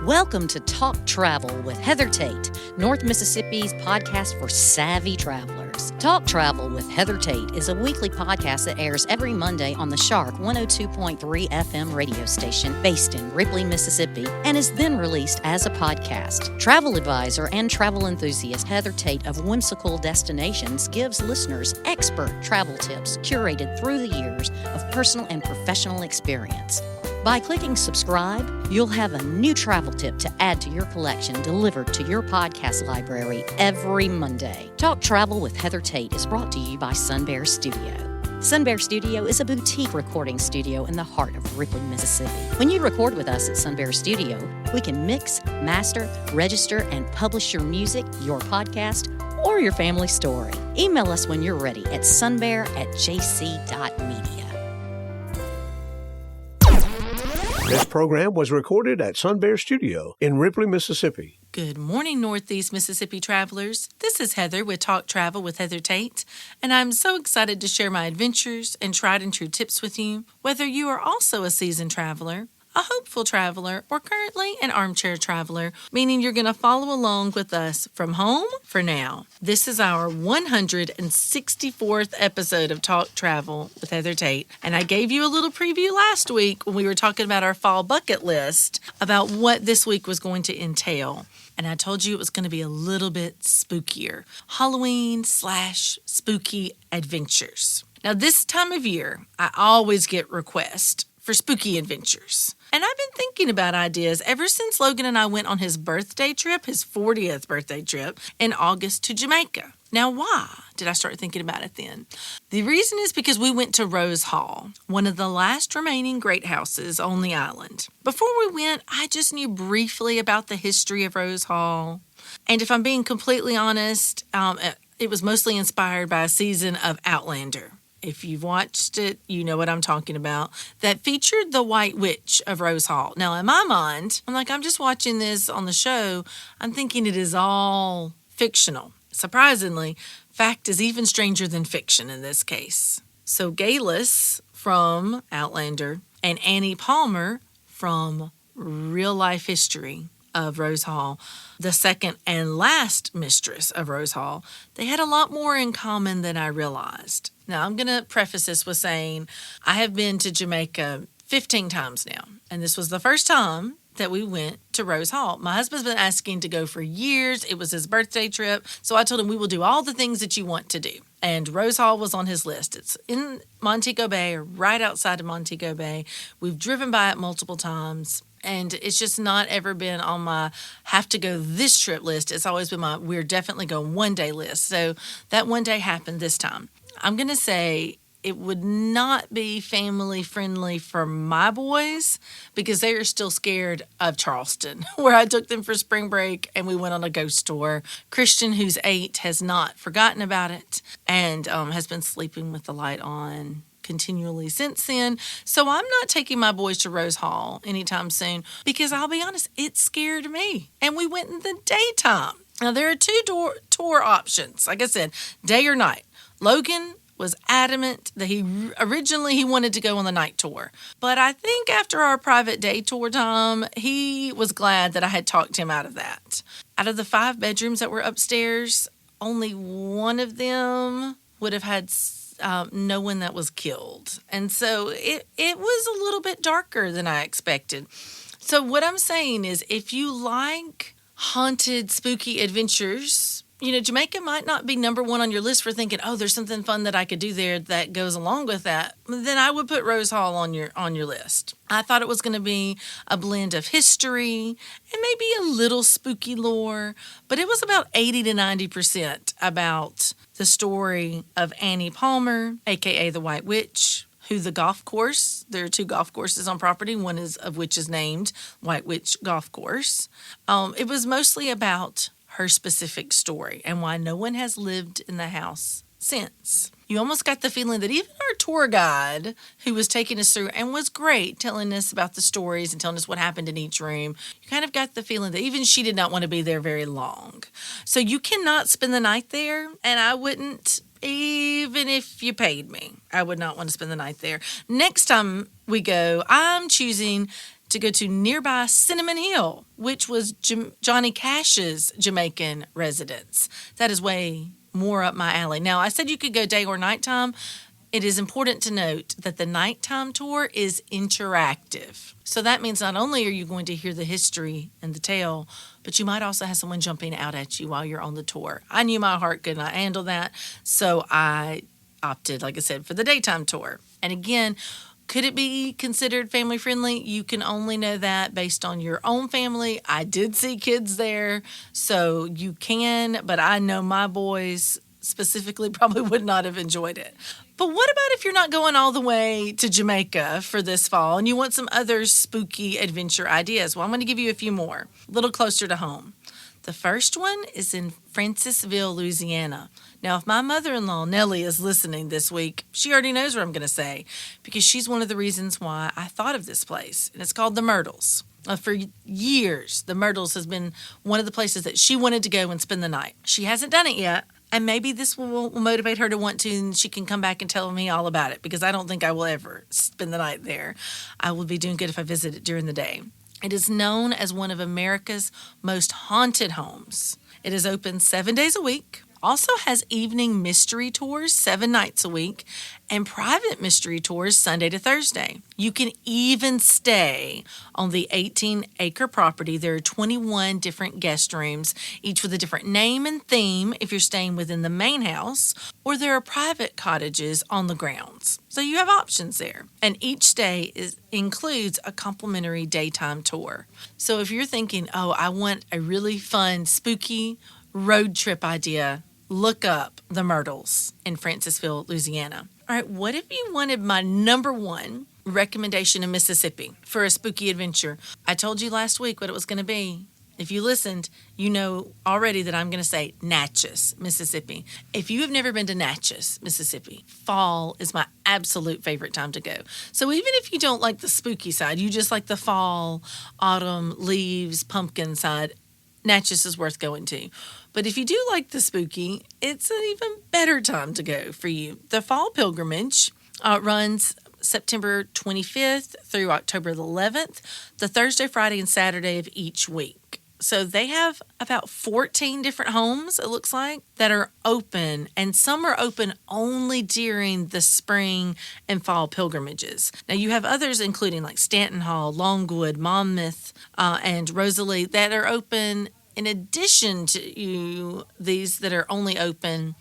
Welcome to Talk Travel with Heather Tate, North Mississippi's podcast for savvy travelers. Talk Travel with Heather Tate is a weekly podcast that airs every Monday on the Shark 102.3 FM radio station based in Ripley, Mississippi, and is then released as a podcast. Travel advisor and travel enthusiast Heather Tate of Whimsical Destinations gives listeners expert travel tips curated through the years of personal and professional experience. By clicking subscribe, you'll have a new travel tip to add to your collection delivered to your podcast library every Monday. Talk Travel with Heather Tate is brought to you by Sun Bear Studio. Sun Bear Studio is a boutique recording studio in the heart of Ripley, Mississippi. When you record with us at Sun Bear Studio, we can mix, master, register, and publish your music, your podcast, or your family story. Email us when you're ready at sunbear@jc.media. This program was recorded at Sun Bear Studio in Ripley, Mississippi. Good morning, Northeast Mississippi travelers. This is Heather with Talk Travel with Heather Tate, and I'm so excited to share my adventures and tried and true tips with you. Whether you are also a seasoned traveler, a hopeful traveler, or currently an armchair traveler, meaning you're going to follow along with us from home for now. This is our 164th episode of Talk Travel with Heather Tate, and I gave you a little preview last week when we were talking about our fall bucket list about what this week was going to entail. And I told you it was going to be a little bit spookier. Halloween/spooky adventures. Now, this time of year, I always get requests for spooky adventures. And I've been thinking about ideas ever since Logan and I went on his birthday trip, his 40th birthday trip, in August to Jamaica. Now, why did I start thinking about it then? The reason is because we went to Rose Hall, one of the last remaining great houses on the island. Before we went, I just knew briefly about the history of Rose Hall. And if I'm being completely honest, it was mostly inspired by a season of Outlander. If you've watched it, you know what I'm talking about. That featured the White Witch of Rose Hall. Now, in my mind, I'm just watching this on the show. I'm thinking it is all fictional. Surprisingly, fact is even stranger than fiction in this case. So Galus from Outlander and Annie Palmer from real life history of Rose Hall, the second and last mistress of Rose Hall, they had a lot more in common than I realized. Now, I'm going to preface this with saying I have been to Jamaica 15 times now, and this was the first time that we went to Rose Hall. My husband's been asking to go for years. It was his birthday trip, so I told him we will do all the things that you want to do. And Rose Hall was on his list. It's in Montego Bay, or right outside of Montego Bay. We've driven by it multiple times. And it's just not ever been on my have to go this trip list. It's always been my we're definitely going one day list. So that one day happened this time. I'm going to say it would not be family friendly for my boys because they are still scared of Charleston, where I took them for spring break and we went on a ghost tour. Christian, who's 8, has not forgotten about it and has been sleeping with the light on continually since then. So I'm not taking my boys to Rose Hall anytime soon because I'll be honest, it scared me. And we went in the daytime. Now there are two tour options. Like I said, day or night. Logan was adamant that he wanted to go on the night tour. But I think after our private day tour time, he was glad that I had talked him out of that. Out of the 5 bedrooms that were upstairs, only one of them would have had no one that was killed. And so it was a little bit darker than I expected. So what I'm saying is if you like haunted, spooky adventures, Jamaica might not be number one on your list for thinking, oh, there's something fun that I could do there that goes along with that. Then I would put Rose Hall on your list. I thought it was going to be a blend of history and maybe a little spooky lore, but it was about 80 to 90% about the story of Annie Palmer, a.k.a. the White Witch, who the golf course, there are 2 golf courses on property, one of which is named White Witch Golf Course. It was mostly about her specific story and why no one has lived in the house since. You almost got the feeling that even our tour guide, who was taking us through and was great telling us about the stories and telling us what happened in each room, you kind of got the feeling that even she did not want to be there very long. So you cannot spend the night there, and I wouldn't, even if you paid me. I would not want to spend the night there. Next time we go, I'm choosing to go to nearby Cinnamon Hill, which was Johnny Cash's Jamaican residence. That is way more up my alley. Now, I said you could go day or nighttime. It is important to note that the nighttime tour is interactive. So that means not only are you going to hear the history and the tale, but you might also have someone jumping out at you while you're on the tour. I knew my heart could not handle that, so I opted, like I said, for the daytime tour. And again, could it be considered family friendly? You can only know that based on your own family. I did see kids there, so you can, but I know my boys specifically probably would not have enjoyed it. But what about if you're not going all the way to Jamaica for this fall and you want some other spooky adventure ideas? Well, I'm going to give you a few more, a little closer to home. The first one is in Francisville, Louisiana. Now, if my mother-in-law, Nellie, is listening this week, she already knows what I'm going to say because she's one of the reasons why I thought of this place, and it's called the Myrtles. For years, the Myrtles has been one of the places that she wanted to go and spend the night. She hasn't done it yet, and maybe this will motivate her to want to, and she can come back and tell me all about it because I don't think I will ever spend the night there. I will be doing good if I visit it during the day. It is known as one of America's most haunted homes. It is open 7 days a week, also has evening mystery tours 7 nights a week, and private mystery tours Sunday to Thursday. You can even stay on the 18-acre property. There are 21 different guest rooms, each with a different name and theme if you're staying within the main house, or there are private cottages on the grounds. So you have options there. And each stay includes a complimentary daytime tour. So if you're thinking, oh, I want a really fun, spooky road trip idea, look up the Myrtles in Francisville, Louisiana. All right, what if you wanted my number one recommendation in Mississippi for a spooky adventure? I told you last week what it was going to be. If you listened, you know already that I'm going to say Natchez, Mississippi. If you have never been to Natchez, Mississippi, fall is my absolute favorite time to go. So even if you don't like the spooky side, you just like the fall, autumn, leaves, pumpkin side, Natchez is worth going to. But if you do like the spooky, it's an even better time to go for you. The fall pilgrimage runs September 25th through October the 11th, the Thursday, Friday, and Saturday of each week. So they have about 14 different homes, it looks like, that are open, and some are open only during the spring and fall pilgrimages. Now, you have others, including like Stanton Hall, Longwood, Monmouth, and Rosalie, that are open in addition to these that are only open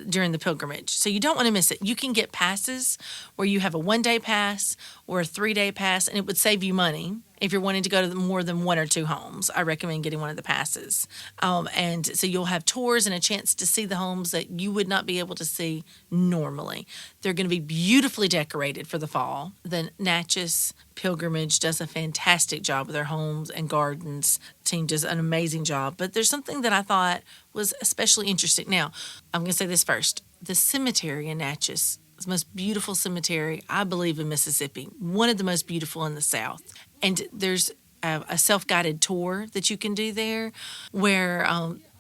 during the pilgrimage. So you don't want to miss it. You can get passes where you have a 1-day pass or a 3-day pass, and it would save you money. If you're wanting to go to more than 1 or 2 homes, I recommend getting one of the passes. And so you'll have tours and a chance to see the homes that you would not be able to see normally. They're going to be beautifully decorated for the fall. The Natchez Pilgrimage does a fantastic job with their homes and gardens. The team does an amazing job. But there's something that I thought was especially interesting. Now, I'm going to say this first. The cemetery in Natchez, the most beautiful cemetery, I believe, in Mississippi. One of the most beautiful in the South. And there's a self-guided tour that you can do there where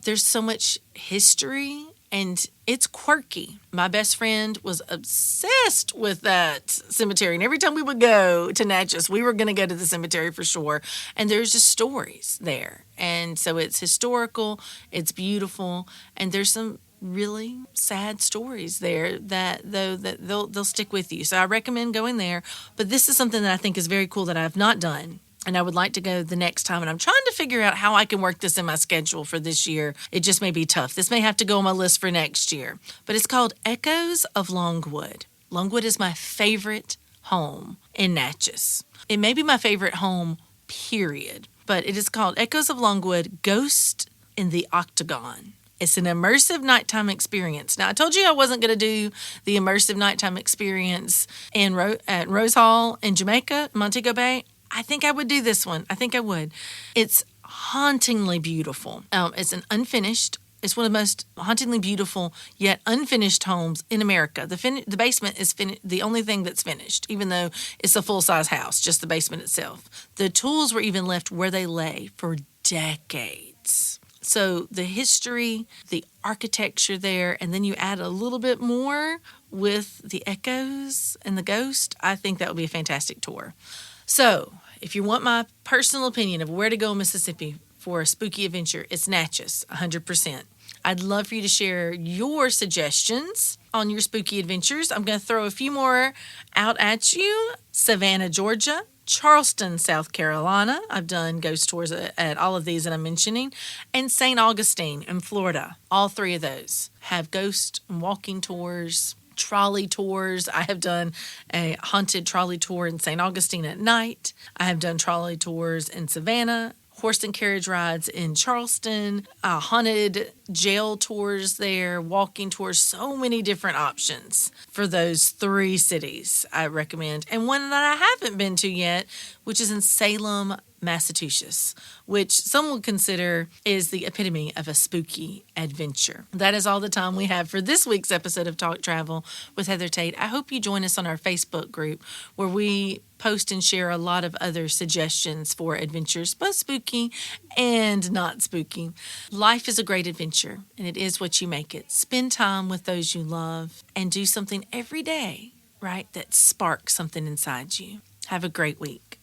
there's so much history and it's quirky. My best friend was obsessed with that cemetery. And every time we would go to Natchez, we were going to go to the cemetery for sure. And there's just stories there. And so it's historical, it's beautiful, and there's some really sad stories there that they'll stick with you. So I recommend going there. But this is something that I think is very cool that I have not done, and I would like to go the next time. And I'm trying to figure out how I can work this in my schedule for this year. It just may be tough. This may have to go on my list for next year. But it's called Echoes of Longwood. Longwood is my favorite home in Natchez. It may be my favorite home, period. But it is called Echoes of Longwood, Ghost in the Octagon. It's an immersive nighttime experience. Now, I told you I wasn't going to do the immersive nighttime experience at Rose Hall in Jamaica, Montego Bay. I think I would do this one. I think I would. It's hauntingly beautiful. It's an unfinished. It's one of the most hauntingly beautiful yet unfinished homes in America. The basement is the only thing that's finished, even though it's a full-size house, just the basement itself. The tools were even left where they lay for decades. So the history, the architecture there, and then you add a little bit more with the echoes and the ghost, I think that would be a fantastic tour. So if you want my personal opinion of where to go in Mississippi for a spooky adventure, it's Natchez, 100%. I'd love for you to share your suggestions on your spooky adventures. I'm going to throw a few more out at you. Savannah, Georgia. Charleston, South Carolina. I've done ghost tours at all of these that I'm mentioning. And St. Augustine in Florida. All three of those have ghost and walking tours, trolley tours. I have done a haunted trolley tour in St. Augustine at night. I have done trolley tours in Savannah, horse and carriage rides in Charleston, haunted jail tours there, walking tours, so many different options for those three cities I recommend. And one that I haven't been to yet, which is in Salem, Massachusetts, which some would consider is the epitome of a spooky adventure. That is all the time we have for this week's episode of Talk Travel with Heather Tate. I hope you join us on our Facebook group where we post and share a lot of other suggestions for adventures, both spooky and not spooky. Life is a great adventure, and it is what you make it. Spend time with those you love and do something every day, right, that sparks something inside you. Have a great week.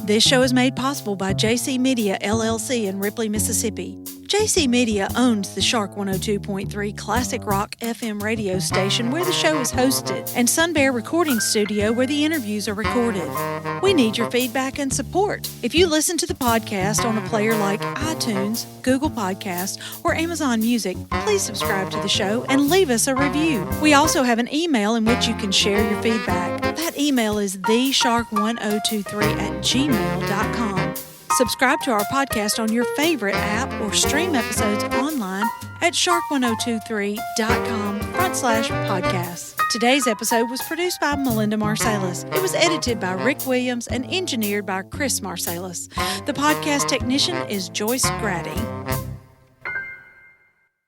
This show is made possible by JC Media, LLC in Ripley, Mississippi. JC Media owns the Shark 102.3 Classic Rock FM radio station where the show is hosted, and Sun Bear Recording Studio where the interviews are recorded. We need your feedback and support. If you listen to the podcast on a player like iTunes, Google Podcasts, or Amazon Music, please subscribe to the show and leave us a review. We also have an email in which you can share your feedback. That email is theshark1023@gmail.com. Subscribe to our podcast on your favorite app or stream episodes online at shark1023.com/podcasts. Today's episode was produced by Melinda Marsalis. It was edited by Rick Williams and engineered by Chris Marsalis. The podcast technician is Joyce Grady.